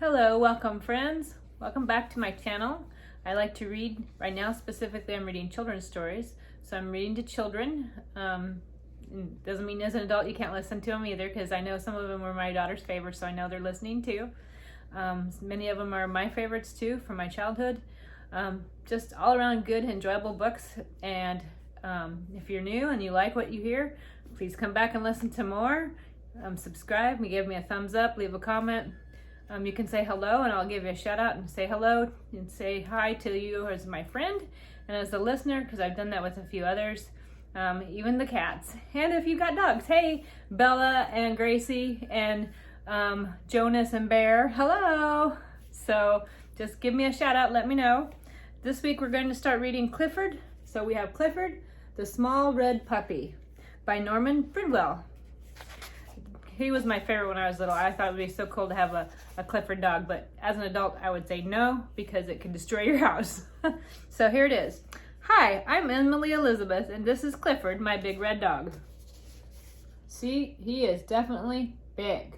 Hello, welcome friends. Welcome back to my channel. I like to read, right now specifically I'm reading children's stories. So I'm reading to children. Doesn't mean as an adult you can't listen to them either, because I know some of them were my daughter's favorites, so I know they're listening too. Many of them are my favorites too from my childhood. Just all around good, enjoyable books. And if you're new and you like what you hear, please come back and listen to more. Subscribe, give me a thumbs up, leave a comment. You can say hello and I'll give you a shout out and say hello and say hi to you as my friend and as a listener, because I've done that with a few others, even the cats. And if you've got dogs, hey, Bella and Gracie and Jonas and Bear, hello. So just give me a shout out, let me know. This week we're going to start reading Clifford. So we have Clifford, the Small Red Puppy by Norman Bridwell. He was my favorite when I was little. I thought it would be so cool to have a Clifford dog, but as an adult, I would say no, because it can destroy your house. So here it is. Hi, I'm Emily Elizabeth, and this is Clifford, my big red dog. See, he is definitely big.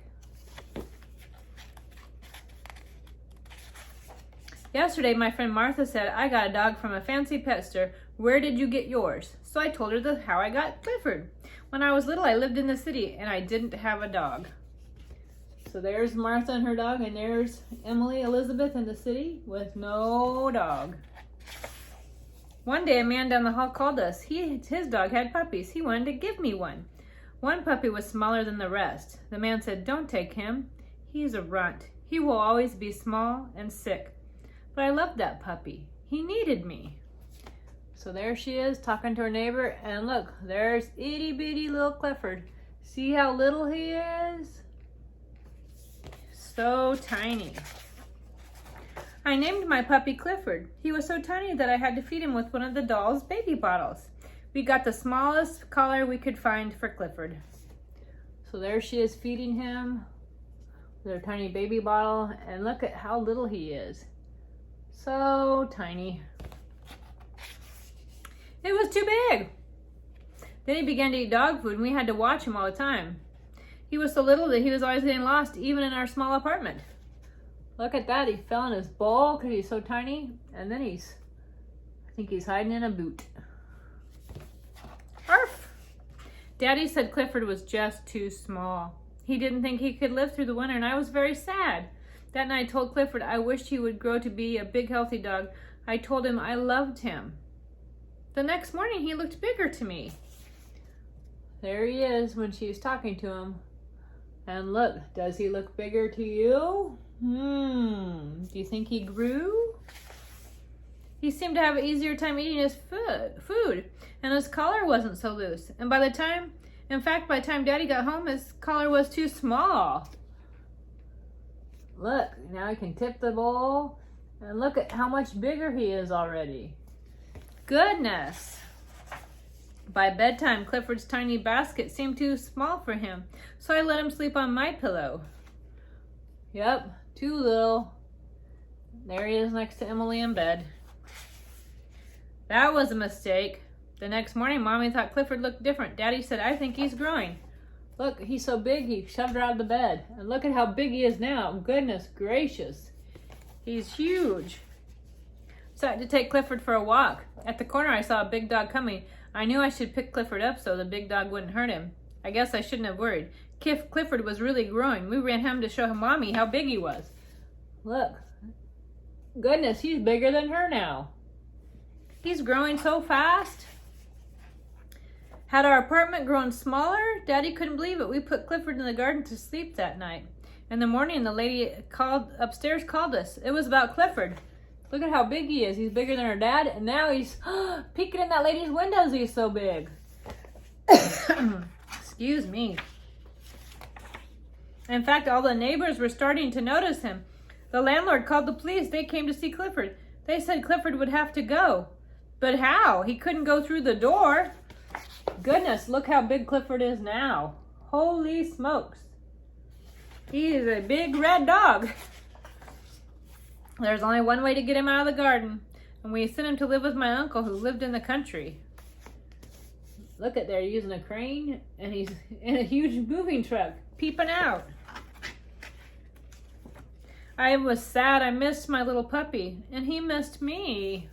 Yesterday, my friend Martha said, I got a dog from a fancy pet store. Where did you get yours? So I told her how I got Clifford. When I was little, I lived in the city and I didn't have a dog. So there's Martha and her dog, and there's Emily Elizabeth in the city with no dog. One day, a man down the hall called us. His dog had puppies. He wanted to give me one. One puppy was smaller than the rest. The man said, don't take him. He's a runt. He will always be small and sick. But I loved that puppy. He needed me. So there she is talking to her neighbor, and look, there's itty bitty little Clifford. See how little he is? So tiny. I named my puppy Clifford. He was so tiny that I had to feed him with one of the doll's baby bottles. We got the smallest collar we could find for Clifford. So there she is feeding him with her tiny baby bottle, and look at how little he is. So tiny. It was too big. Then he began to eat dog food, and we had to watch him all the time. He was so little that he was always getting lost, even in our small apartment. Look at that, he fell in his bowl because he's so tiny, and then I think he's hiding in a boot. Arf! Daddy said Clifford was just too small. He didn't think he could live through the winter, and I was very sad. That night I told Clifford I wished he would grow to be a big, healthy dog. I told him I loved him. The next morning, he looked bigger to me. There he is when she was talking to him. And look, does he look bigger to you? Do you think he grew? He seemed to have an easier time eating his food, and his collar wasn't so loose. And by the time Daddy got home, his collar was too small. Look, now he can tip the bowl, and look at how much bigger he is already. Goodness! By bedtime, Clifford's tiny basket seemed too small for him, so I let him sleep on my pillow. Yep, too little. There he is next to Emily in bed. That was a mistake. The next morning, Mommy thought Clifford looked different. Daddy said, I think he's growing. Look, he's so big, he shoved her out of the bed. And look at how big he is now. Goodness gracious. He's huge. So I had to take Clifford for a walk. At the corner, I saw a big dog coming. I knew I should pick Clifford up so the big dog wouldn't hurt him. I guess I shouldn't have worried. Clifford was really growing. We ran home to show Mommy how big he was. Look. Goodness, he's bigger than her now. He's growing so fast. Had our apartment grown smaller? Daddy couldn't believe it. We put Clifford in the garden to sleep that night. In the morning, the lady upstairs called us. It was about Clifford. Look at how big he is. He's bigger than her dad, and now he's peeking in that lady's windows. He's so big. Excuse me. In fact, all the neighbors were starting to notice him. The landlord called the police. They came to see Clifford. They said Clifford would have to go. But how? He couldn't go through the door. Goodness, look how big Clifford is now. Holy smokes. He is a big red dog. There's only one way to get him out of the garden, and we sent him to live with my uncle who lived in the country. Look at there, using a crane, and he's in a huge moving truck, peeping out. I was sad. I missed my little puppy, and he missed me.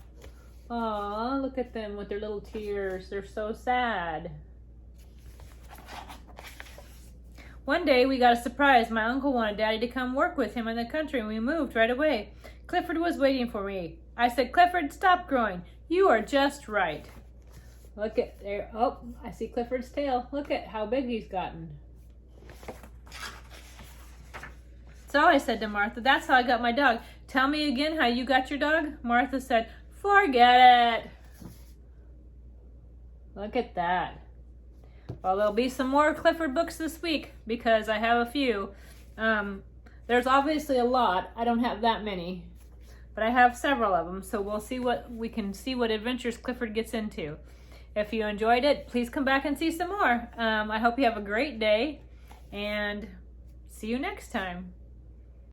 Aw, look at them with their little tears. They're so sad. One day we got a surprise. My uncle wanted Daddy to come work with him in the country, and we moved right away. Clifford was waiting for me. I said, Clifford, stop growing. You are just right. Look at there. Oh, I see Clifford's tail. Look at how big he's gotten. So I said to Martha, that's how I got my dog. Tell me again how you got your dog? Martha said, forget it. Look at that. Well, there'll be some more Clifford books this week because I have a few. There's obviously a lot. I don't have that many, but I have several of them. So we'll see what adventures Clifford gets into. If you enjoyed it, please come back and see some more. I hope you have a great day and see you next time.